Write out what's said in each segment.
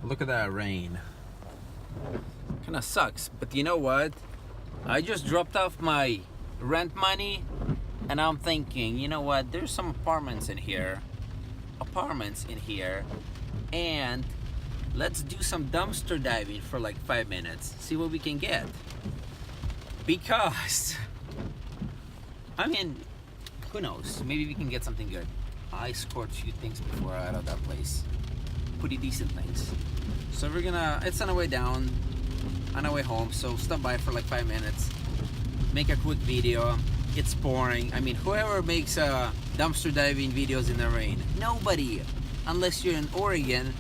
Look at that rain. Kinda sucks, but you know what? I just dropped off my rent money and I'm thinking, you know what? There's some apartments in here. And let's do some dumpster diving for like 5 minutes. See what we can get. Because, I mean, who knows? Maybe we can get something good. I scored a few things before out of that place. Pretty decent things. So we're gonna, it's on our way down, on our way home, so stop by for like 5 minutes, make a quick video. It's boring. I mean, whoever makes dumpster diving videos in the rain? Nobody, unless you're in Oregon.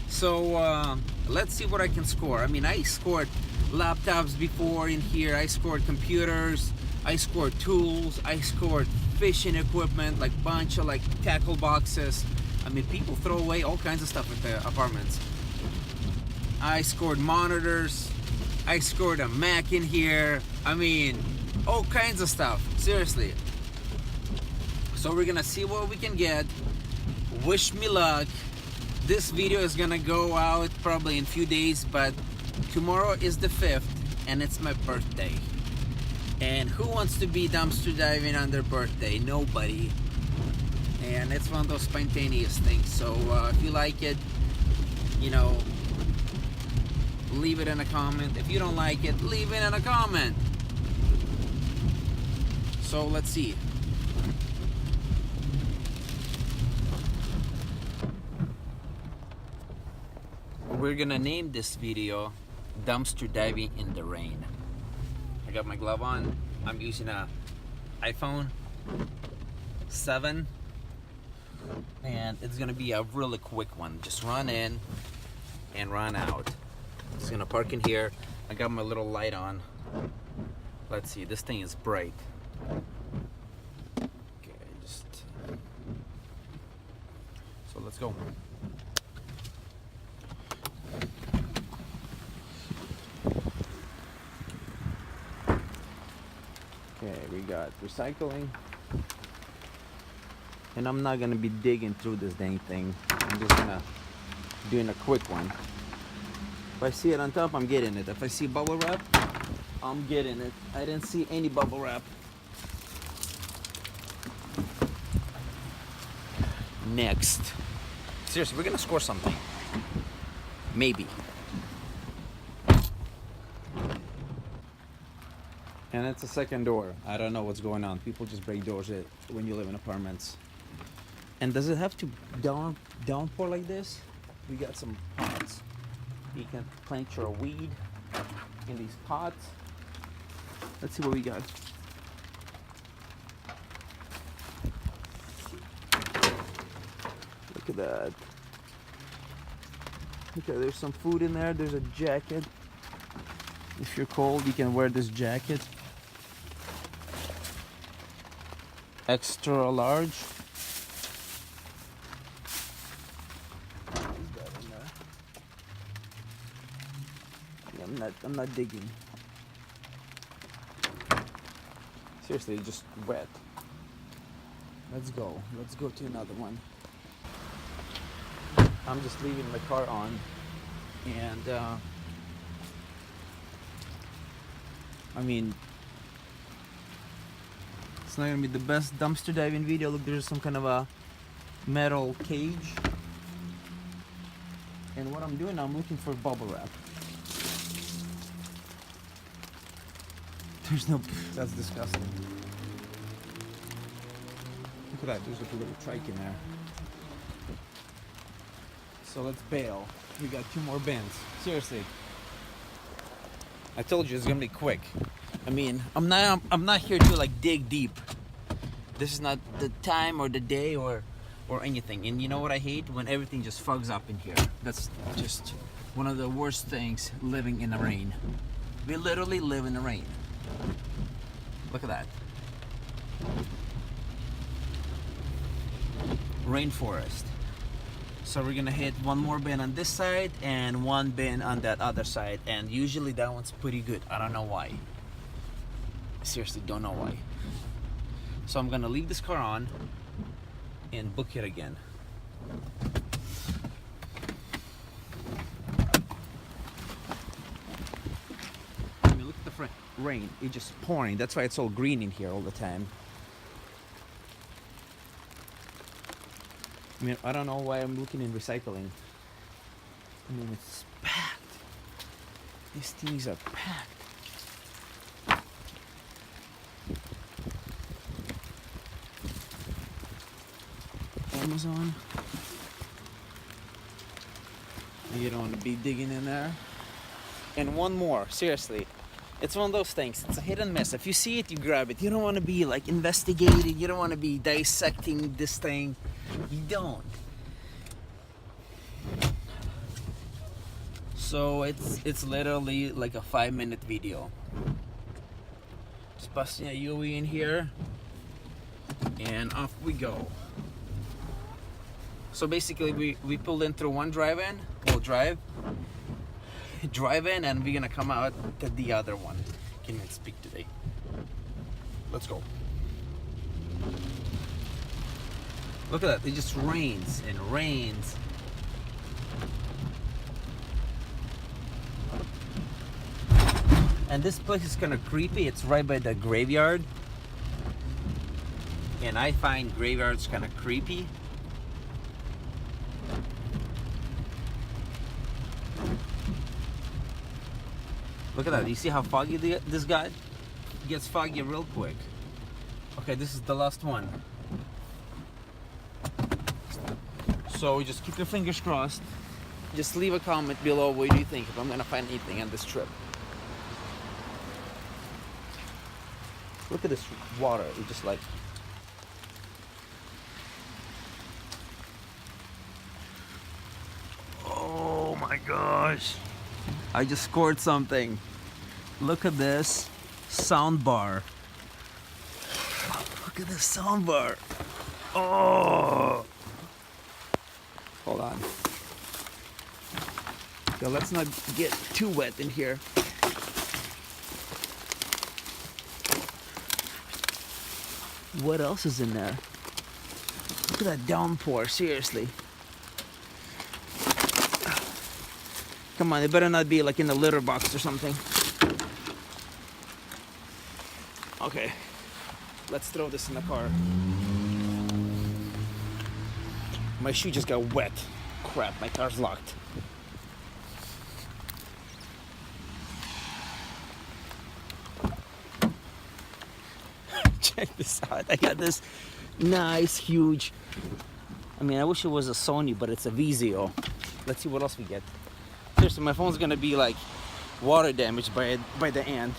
So let's see what I can score. I mean, I scored laptops before in here, I scored computers, I scored tools, I scored fishing equipment, like bunch of like tackle boxes. I mean, people throw away all kinds of stuff at the apartments. I scored monitors, I scored a Mac in here. I mean, all kinds of stuff, seriously. So we're gonna see what we can get. Wish me luck. This video is gonna go out probably in a few days, but tomorrow is the 5th and it's my birthday. And who wants to be dumpster diving on their birthday? Nobody. And it's one of those spontaneous things. So if you like it, you know, leave it in a comment. If you don't like it, leave it in a comment. So let's see. We're gonna name this video Dumpster Diving in the Rain. I got my glove on. I'm using a iPhone 7 and it's gonna be a really quick one. Just run in and run out. Just gonna park in here. I got my little light on. Let's see, this thing is bright. Okay, so let's go. Okay, we got recycling. And I'm not gonna be digging through this dang thing. I'm just gonna doing a quick one. If I see it on top, I'm getting it. If I see bubble wrap, I'm getting it. I didn't see any bubble wrap. Next. Seriously, we're gonna score something. Maybe. And it's a second door. I don't know what's going on. People just break doors when you live in apartments. And does it have to downpour like this? We got some pots. You can plant your weed in these pots. Let's see what we got. Look at that. Okay, there's some food in there. There's a jacket. If you're cold, you can wear this jacket. Extra large. I'm not digging. Seriously, it's just wet. Let's go to another one. I'm just leaving my car on, and I mean, it's not gonna be the best dumpster diving video. Look, there's some kind of a metal cage, and what I'm doing, I'm looking for bubble wrap. There's no, that's disgusting. Look at that, there's like a little trike in there. So let's bail. We got 2 more bins. Seriously. I told you it's gonna be quick. I mean, I'm not here to like dig deep. This is not the time or the day or anything. And you know what I hate? When everything just fogs up in here. That's just one of the worst things, living in the rain. We literally live in the rain. Look at that. Rainforest. So we're gonna hit 1 more bin on this side and 1 bin on that other side, and usually that one's pretty good. I don't know why. Seriously, don't know why. So I'm gonna leave this car on and book it again. rain. It's just pouring. That's why it's all green in here all the time. I mean, I don't know why I'm looking in recycling. I mean, it's packed. These things are packed. Amazon. You don't want to be digging in there. And one more, seriously. It's one of those things. It's a hit and miss. If you see it, you grab it. You don't want to be like investigating. You don't want to be dissecting this thing. You don't. So it's literally like a 5-minute video. Just busting a UE in here, and off we go. So basically, we pulled in through one drive-in. We'll drive in, and we're gonna come out to the other one. Can't even speak today. Let's go. Look at that. It just rains and rains. And this place is kind of creepy. It's right by the graveyard, and I find graveyards kind of creepy. Look at that. You see how foggy this got? It gets foggy real quick. Okay, this is the last one. So just keep your fingers crossed. Just leave a comment below. What do you think if I'm gonna find anything on this trip? Look at this water. It's just like... Oh my gosh. I just scored something. Look at this sound bar. Look at this sound bar. Oh. Hold on. So let's not get too wet in here. What else is in there? Look at that downpour, seriously. Come on, it better not be like in the litter box or something. Okay, let's throw this in the car. My shoe just got wet. Crap, my car's locked. Check this out. I got this nice, huge... I mean, I wish it was a Sony, but it's a Vizio. Let's see what else we get. Seriously, my phone's gonna be like water damaged by the end.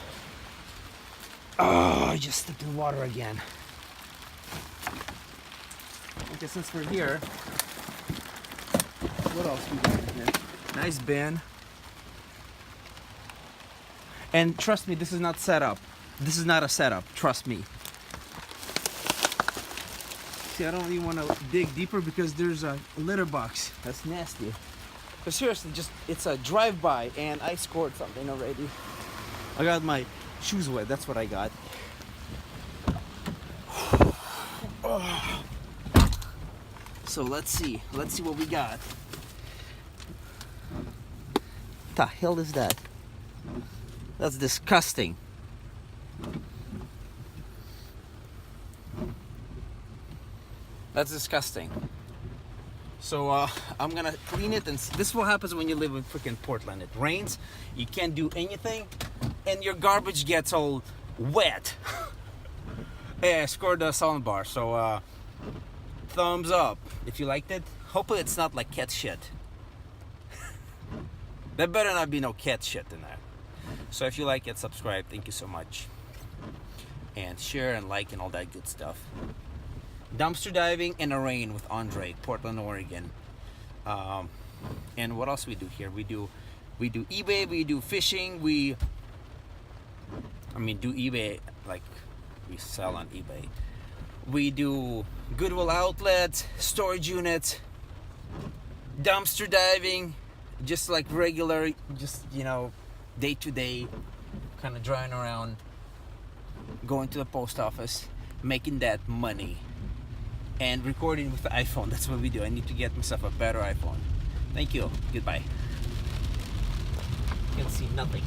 Oh, I just stepped in water again. Okay, since we're here, what else we got in here? Nice bin. And trust me, this is not set up. This is not a setup. Trust me. See, I don't even want to dig deeper because there's a litter box. That's nasty. But seriously, just it's a drive-by, and I scored something already. I got my shoes wet. That's what I got. Oh. So let's see what we got. The hell is that? That's disgusting. That's disgusting. So I'm gonna clean it, and this is what happens when you live in freaking Portland. It rains, you can't do anything, and your garbage gets all wet. Yeah, I scored a soundbar, so thumbs up if you liked it. Hopefully it's not like cat shit. There better not be no cat shit in there. So if you like it, subscribe. Thank you so much. And share and like and all that good stuff. Dumpster diving in the rain with Andre, Portland, Oregon. And what else we do here? We do eBay, we do fishing, do eBay, like we sell on eBay. We do Goodwill outlets, storage units, dumpster diving, just like regular, just, you know, day to day, kind of driving around, going to the post office, making that money. And recording with the iPhone. That's what we do. I need to get myself a better iPhone. Thank you. Goodbye. You can see nothing.